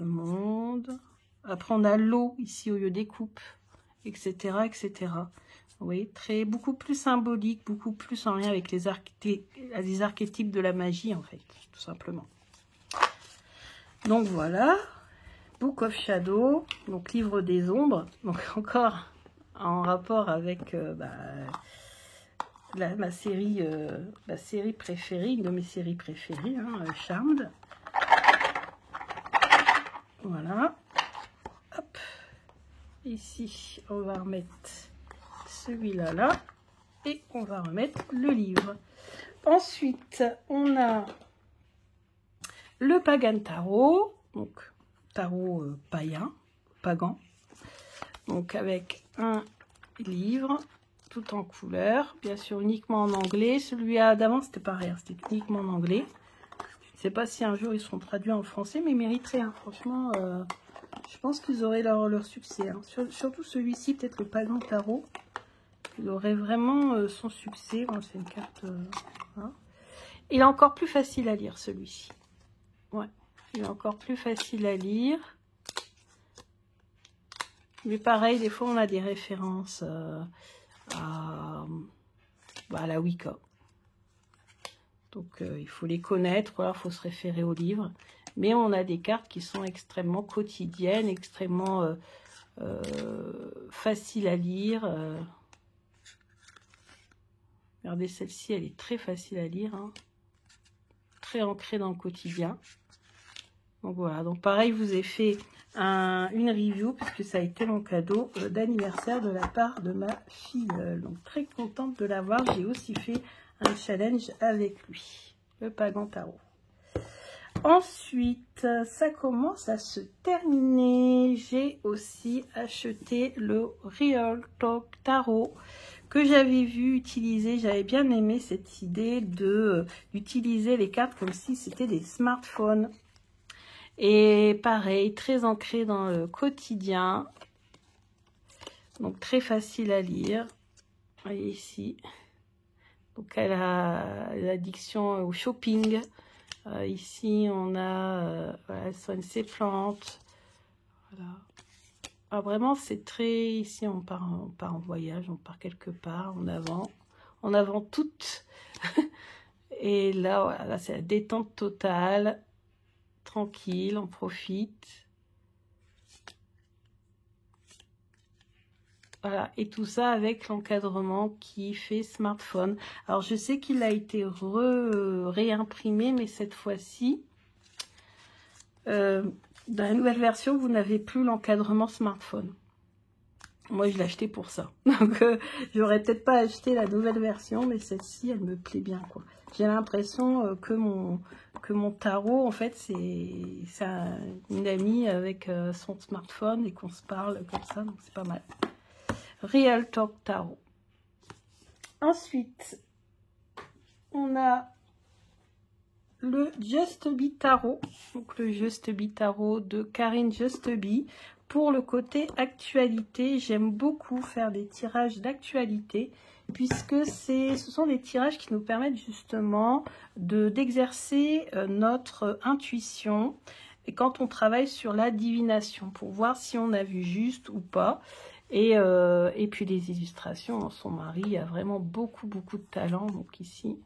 monde. Après, on a l'eau ici au lieu des coupes, etc., etc. Vous voyez, beaucoup plus symbolique, beaucoup plus en lien avec les archétypes de la magie, en fait, tout simplement. Donc, voilà. Book of Shadow, donc livre des ombres, donc encore en rapport avec ma série préférée, une de mes séries préférées, hein, Charmed. Voilà. Hop. Ici, on va remettre celui-là là, et on va remettre le livre. Ensuite, on a le Pagan Tarot, donc tarot païen, pagan, donc avec un livre tout en couleur, bien sûr uniquement en anglais. Celui d'avant c'était pareil, c'était uniquement en anglais. Je ne sais pas si un jour ils seront traduits en français, mais ils mériteraient, hein. Franchement, je pense qu'ils auraient leur succès, hein. Surtout celui-ci, peut-être le Pagan Tarot, il aurait vraiment son succès. Bon, c'est une carte, hein. Il est encore plus facile à lire, celui-ci. Ouais, il est encore plus facile à lire. Mais pareil, des fois, on a des références à la Wicca. Donc, il faut les connaître, voilà, il faut se référer au livre. Mais on a des cartes qui sont extrêmement quotidiennes, extrêmement faciles à lire. Regardez, celle-ci, elle est très facile à lire, hein. Très ancrée dans le quotidien. Donc voilà, donc pareil, je vous ai fait une review puisque ça a été mon cadeau d'anniversaire de la part de ma filleule. Donc très contente de l'avoir. J'ai aussi fait un challenge avec lui, le Pagan Tarot. Ensuite, ça commence à se terminer. J'ai aussi acheté le Real Talk Tarot que j'avais vu utiliser. J'avais bien aimé cette idée d'utiliser les cartes comme si c'était des smartphones. Et pareil, très ancré dans le quotidien. Donc très facile à lire. Vous voyez ici. Donc elle a l'addiction au shopping. Ici on a elle soigne ses plantes. Voilà. Alors vraiment c'est très, ici on part en voyage, on part quelque part en avant toute. Et là voilà, là c'est la détente totale, tranquille, on profite. Voilà, et tout ça avec l'encadrement qui fait smartphone. Alors je sais qu'il a été réimprimé, mais cette fois-ci dans la nouvelle version, vous n'avez plus l'encadrement smartphone. Moi, je l'ai acheté pour ça. Donc, j'aurais peut-être pas acheté la nouvelle version, mais celle-ci, elle me plaît bien, quoi. J'ai l'impression que mon tarot, en fait, c'est une amie avec son smartphone et qu'on se parle comme ça, donc c'est pas mal. Real Talk Tarot. Ensuite, on a le Just Be Tarot, donc le Just Be Tarot de Karine Just Be. Pour le côté actualité, j'aime beaucoup faire des tirages d'actualité, puisque ce sont des tirages qui nous permettent justement d'exercer notre intuition, et quand on travaille sur la divination, pour voir si on a vu juste ou pas. Et puis les illustrations, son mari a vraiment beaucoup de talent. Donc ici,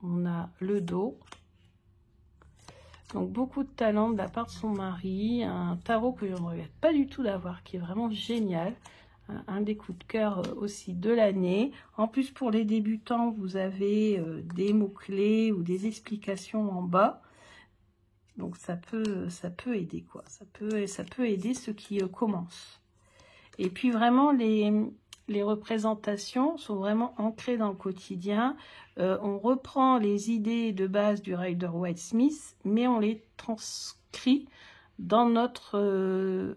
on a le dos. Donc beaucoup de talent de la part de son mari, un tarot que je ne regrette pas du tout d'avoir, qui est vraiment génial, un des coups de cœur aussi de l'année. En plus pour les débutants, vous avez des mots-clés ou des explications en bas, donc ça peut aider, quoi. Ça peut aider ceux qui commencent. Et puis vraiment les représentations sont vraiment ancrées dans le quotidien. On reprend les idées de base du Rider-Waite-Smith, mais on les transcrit dans notre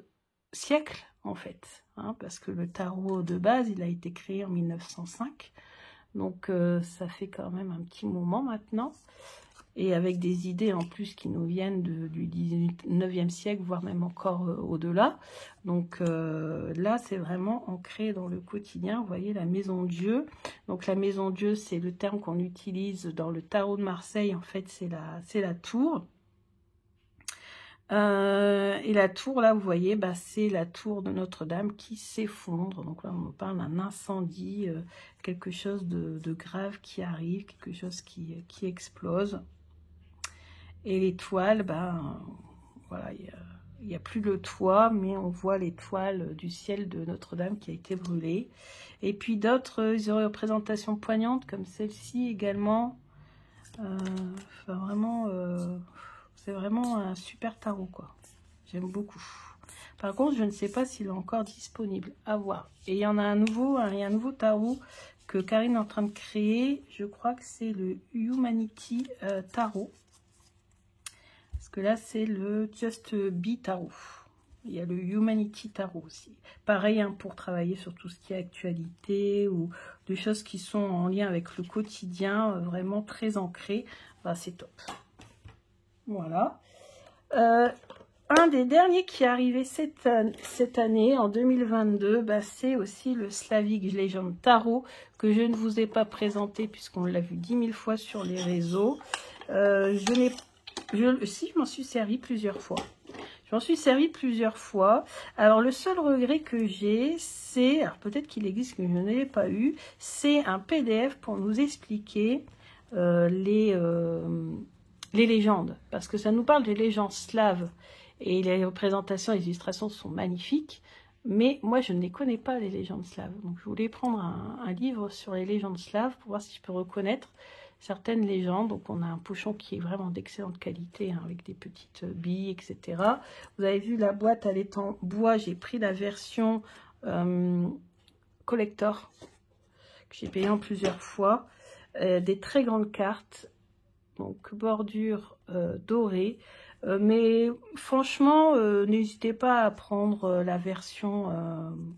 siècle, en fait. Hein, parce que le tarot de base, il a été créé en 1905. Donc, ça fait quand même un petit moment maintenant. Et avec des idées en plus qui nous viennent du 19e siècle, voire même encore au-delà. Donc là, c'est vraiment ancré dans le quotidien. Vous voyez, la maison Dieu. Donc la maison Dieu, c'est le terme qu'on utilise dans le tarot de Marseille. En fait, c'est la tour. Et la tour, là, vous voyez, bah, c'est la tour de Notre-Dame qui s'effondre. Donc là, on parle d'un incendie, quelque chose de grave qui arrive, quelque chose qui explose. Et l'étoile, ben, voilà, il n'y a plus le toit, mais on voit l'étoile du ciel de Notre-Dame qui a été brûlée. Et puis d'autres représentations poignantes comme celle-ci également. Enfin, vraiment, c'est vraiment un super tarot, quoi. J'aime beaucoup. Par contre, je ne sais pas s'il est encore disponible. À voir. Et il y en a il y a un nouveau tarot que Karine est en train de créer. Je crois que c'est le Humanity Tarot. Parce que là, c'est le Just Be Tarot. Il y a le Humanity Tarot aussi. Pareil, hein, pour travailler sur tout ce qui est actualité ou des choses qui sont en lien avec le quotidien, vraiment très ancrées. Bah, c'est top. Voilà. Un des derniers qui est arrivé cette année, en 2022, bah, c'est aussi le Slavic Legend Tarot, que je ne vous ai pas présenté puisqu'on l'a vu 10 000 fois sur les réseaux. Si, je m'en suis servi plusieurs fois. Alors, le seul regret que j'ai, c'est, alors peut-être qu'il existe que je ne l'ai pas eu, c'est un PDF pour nous expliquer les légendes. Parce que ça nous parle des légendes slaves. Et les représentations, les illustrations sont magnifiques. Mais moi, je ne les connais pas, les légendes slaves. Donc, je voulais prendre un livre sur les légendes slaves pour voir si je peux reconnaître certaines légendes. Donc, on a un pochon qui est vraiment d'excellente qualité, hein, avec des petites billes, etc. Vous avez vu, la boîte, elle est en bois. J'ai pris la version collector, que j'ai payé en plusieurs fois. Des très grandes cartes, donc bordure dorée. Mais franchement, n'hésitez pas à prendre la version,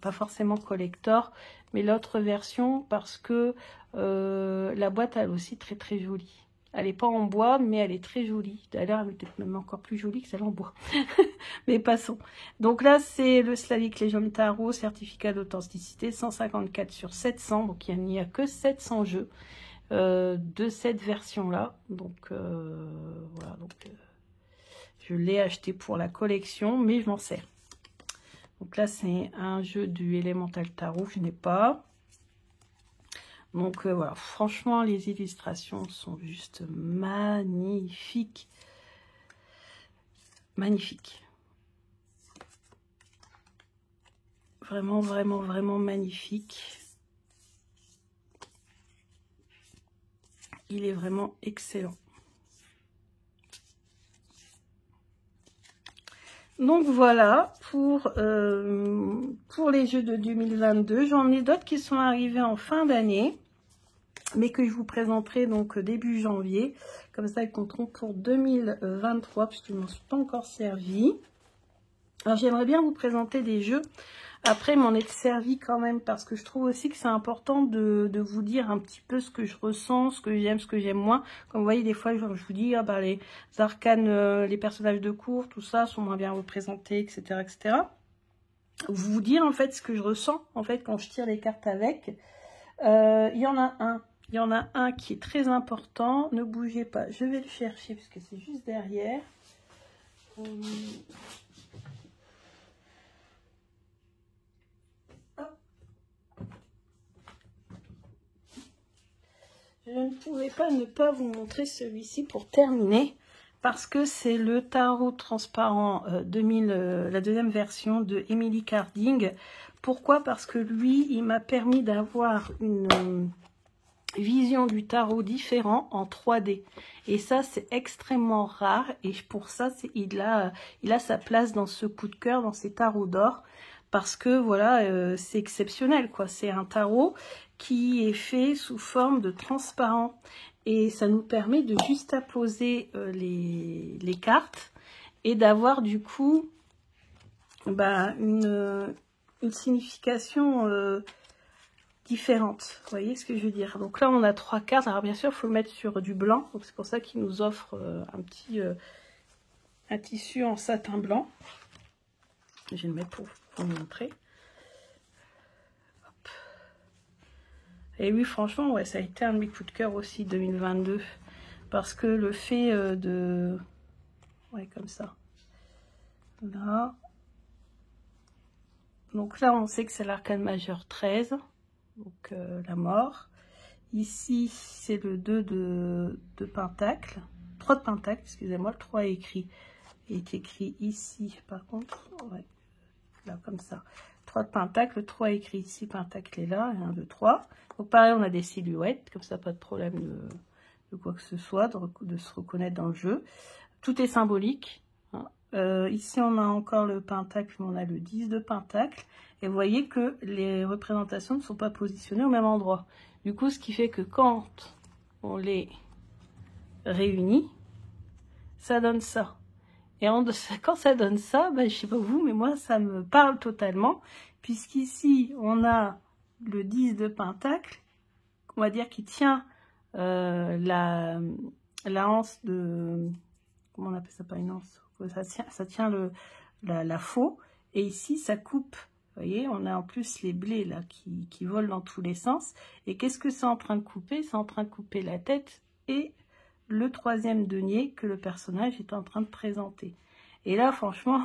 pas forcément collector, mais l'autre version, parce que la boîte, elle est aussi très très jolie. Elle n'est pas en bois, mais elle est très jolie. D'ailleurs, elle est peut-être même encore plus jolie que celle en bois. Mais passons. Donc là, c'est le Slavic Legend Tarot, certificat d'authenticité, 154 sur 700. Donc il n'y a que 700 jeux de cette version-là. Donc voilà, donc... je l'ai acheté pour la collection, mais je m'en sers. Donc là, c'est un jeu du Elemental Tarot, je n'ai pas. Donc voilà, franchement, les illustrations sont juste magnifiques. Magnifiques. Vraiment, vraiment, vraiment magnifique. Il est vraiment excellent. Donc voilà pour les jeux de 2022. J'en ai d'autres qui sont arrivés en fin d'année, mais que je vous présenterai donc début janvier. Comme ça, ils compteront pour 2023, puisque je ne m'en suis pas encore servi. Alors j'aimerais bien vous présenter des jeux. Après, m'en être servi quand même, parce que je trouve aussi que c'est important de vous dire un petit peu ce que je ressens, ce que j'aime moins. Comme vous voyez, des fois, je vous dis, ah bah, les arcanes, les personnages de cour, tout ça, sont moins bien représentés, etc., etc. Vous dire, en fait, ce que je ressens, en fait, quand je tire les cartes avec. Il y en a un qui est très important. Ne bougez pas, je vais le chercher, parce que c'est juste derrière. Je ne pouvais pas ne pas vous montrer celui-ci pour terminer, parce que c'est le tarot transparent 2000, la deuxième version de Emily Carding. Pourquoi? Parce que lui, il m'a permis d'avoir une vision du tarot différent en 3D. Et ça, c'est extrêmement rare. Et pour ça, il a sa place dans ce coup de cœur, dans ces tarots d'or. Parce que, voilà, c'est exceptionnel, quoi. C'est un tarot qui est fait sous forme de transparent. Et ça nous permet de juxtaposer les cartes et d'avoir, du coup, bah, une signification différentes. Vous voyez ce que je veux dire? Donc là, on a 3 cartes. Alors bien sûr, il faut le mettre sur du blanc. Donc c'est pour ça qu'il nous offre un tissu en satin blanc. Je vais le mettre pour vous montrer. Hop. Et oui, franchement, ouais, ça a été un de mes coups de cœur aussi 2022. Parce que le fait de... Ouais, comme ça. Là. Donc là, on sait que c'est l'arcane majeur 13. Donc la mort. Ici, c'est le 2 de pentacle. 3 de pentacle, excusez-moi. Le 3 est écrit. est écrit ici, par contre, ouais, là, comme ça. 3 de pentacle, le 3 est écrit ici, pentacle est là, 1, 2, 3. Donc pareil, on a des silhouettes, comme ça, pas de problème de quoi que ce soit, de se reconnaître dans le jeu. Tout est symbolique. Hein. Ici, on a encore le pentacle, on a le 10 de pentacle. Et vous voyez que les représentations ne sont pas positionnées au même endroit. Du coup, ce qui fait que quand on les réunit, ça donne ça. Et quand ça donne ça, ben, je sais pas vous, mais moi, ça me parle totalement. Puisqu'ici, on a le 10 de pentacle, on va dire qui tient la anse de... Comment on appelle ça? Pas une anse. Ça tient la faux. Et ici, ça coupe. Vous voyez, on a en plus les blés là qui volent dans tous les sens. Et qu'est-ce que c'est en train de couper? C'est en train de couper la tête et le 3e denier que le personnage est en train de présenter. Et là, franchement,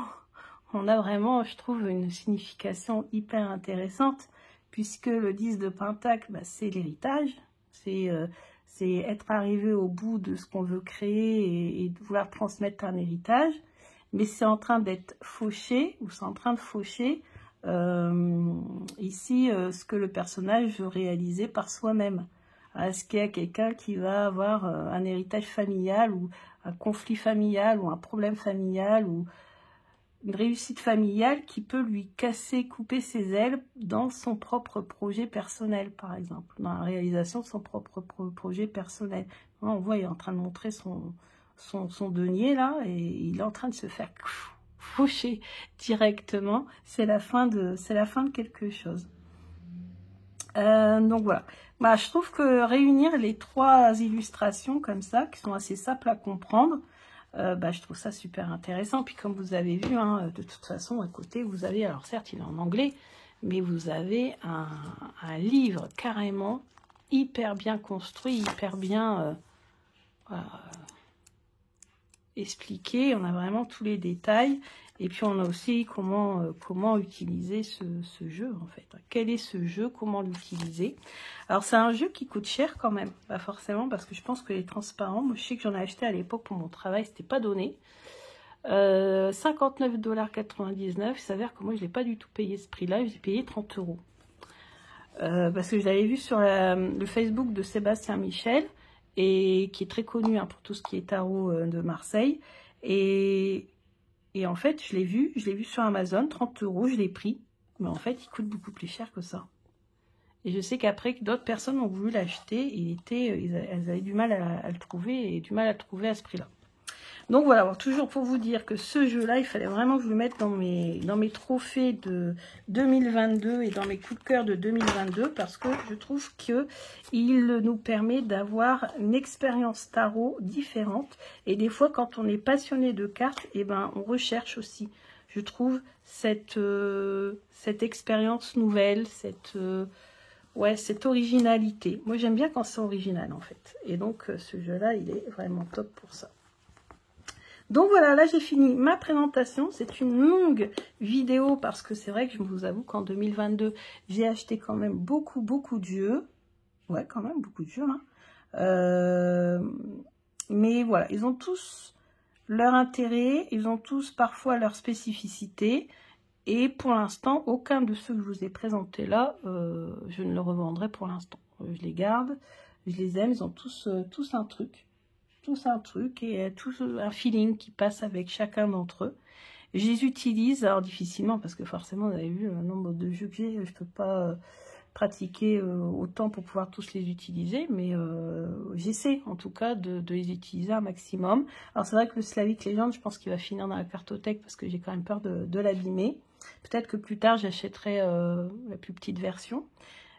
on a vraiment, je trouve, une signification hyper intéressante, puisque le 10 de pentacle, bah, c'est l'héritage, c'est être arrivé au bout de ce qu'on veut créer et de vouloir transmettre un héritage, mais c'est en train d'être fauché, ou c'est en train de faucher ici ce que le personnage veut réaliser par soi-même. Est-ce qu'il y a quelqu'un qui va avoir un héritage familial ou un conflit familial ou un problème familial ou une réussite familiale qui peut lui casser, couper ses ailes dans son propre projet personnel, par exemple, dans la réalisation de son propre projet personnel. On voit, il est en train de montrer son denier là et il est en train de se faire faucher directement. C'est la fin de quelque chose. Donc voilà. Bah, je trouve que réunir les 3 illustrations comme ça, qui sont assez simples à comprendre, bah, je trouve ça super intéressant. Puis comme vous avez vu, hein, de toute façon, à côté, vous avez, alors certes, il est en anglais, mais vous avez un livre carrément hyper bien construit, hyper bien expliqué. On a vraiment tous les détails. Et puis on a aussi comment utiliser ce jeu en fait. Quel est ce jeu, comment l'utiliser. Alors c'est un jeu qui coûte cher quand même, pas forcément parce que je pense que les transparents, moi je sais que j'en ai acheté à l'époque pour mon travail, c'était pas donné. 59,99 $, il s'avère que moi je l'ai pas du tout payé ce prix-là, j'ai payé 30 €. Parce que je l'avais vu sur le Facebook de Sébastien Michel, et qui est très connu hein, pour tout ce qui est tarot de Marseille. Et en fait, je l'ai vu sur Amazon, 30 €, je l'ai pris. Mais en fait, il coûte beaucoup plus cher que ça. Et je sais qu'après, d'autres personnes ont voulu l'acheter. Elles avaient du mal à le trouver et du mal à le trouver à ce prix-là. Donc voilà, alors, toujours pour vous dire que ce jeu-là, il fallait vraiment que je le mette dans mes trophées de 2022 et dans mes coups de cœur de 2022 parce que je trouve qu'il nous permet d'avoir une expérience tarot différente. Et des fois, quand on est passionné de cartes, eh ben, on recherche aussi, je trouve, cette expérience nouvelle, cette originalité. Moi, j'aime bien quand c'est original, en fait. Et donc, ce jeu-là, il est vraiment top pour ça. Donc voilà, là j'ai fini ma présentation. C'est une longue vidéo parce que c'est vrai que je vous avoue qu'en 2022, j'ai acheté quand même beaucoup de jeux. Ouais, quand même, beaucoup de jeux. Hein. Mais voilà, ils ont tous leur intérêt, ils ont tous parfois leur spécificité. Et pour l'instant, aucun de ceux que je vous ai présentés là, je ne le revendrai pour l'instant. Je les garde, je les aime, ils ont tous un truc. Et tous un feeling qui passe avec chacun d'entre eux. Je les utilise, alors difficilement, parce que forcément, vous avez vu le nombre de jeux que j'ai, je ne peux pas pratiquer autant pour pouvoir tous les utiliser, mais j'essaie en tout cas de les utiliser un maximum. Alors c'est vrai que le Slavic Legend, je pense qu'il va finir dans la cartothèque, parce que j'ai quand même peur de l'abîmer. Peut-être que plus tard, j'achèterai la plus petite version.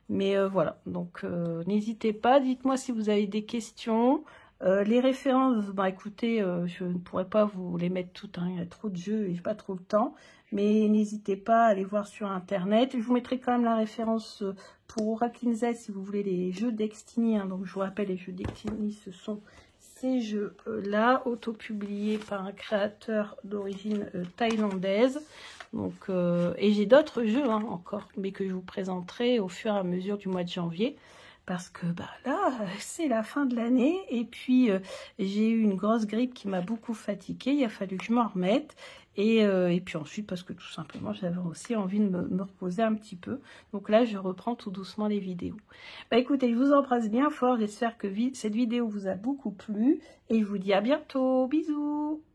Mais voilà, donc n'hésitez pas, dites-moi si vous avez des questions. Les références, bah écoutez, je ne pourrais pas vous les mettre toutes, hein, il y a trop de jeux et j'ai pas trop le temps, mais n'hésitez pas à aller voir sur internet. Je vous mettrai quand même la référence pour Oracle Z si vous voulez les jeux d'Extini, hein. Donc je vous rappelle, les jeux d'Extini, ce sont ces jeux-là, auto-publiés par un créateur d'origine thaïlandaise. Donc, et j'ai d'autres jeux hein, encore, mais que je vous présenterai au fur et à mesure du mois de janvier. parce que bah, là, c'est la fin de l'année. Et puis, j'ai eu une grosse grippe qui m'a beaucoup fatiguée. Il a fallu que je m'en remette. Et puis ensuite, parce que tout simplement, j'avais aussi envie de me reposer un petit peu. Donc là, je reprends tout doucement les vidéos. Bah écoutez, je vous embrasse bien fort. J'espère que cette vidéo vous a beaucoup plu. Et je vous dis à bientôt. Bisous!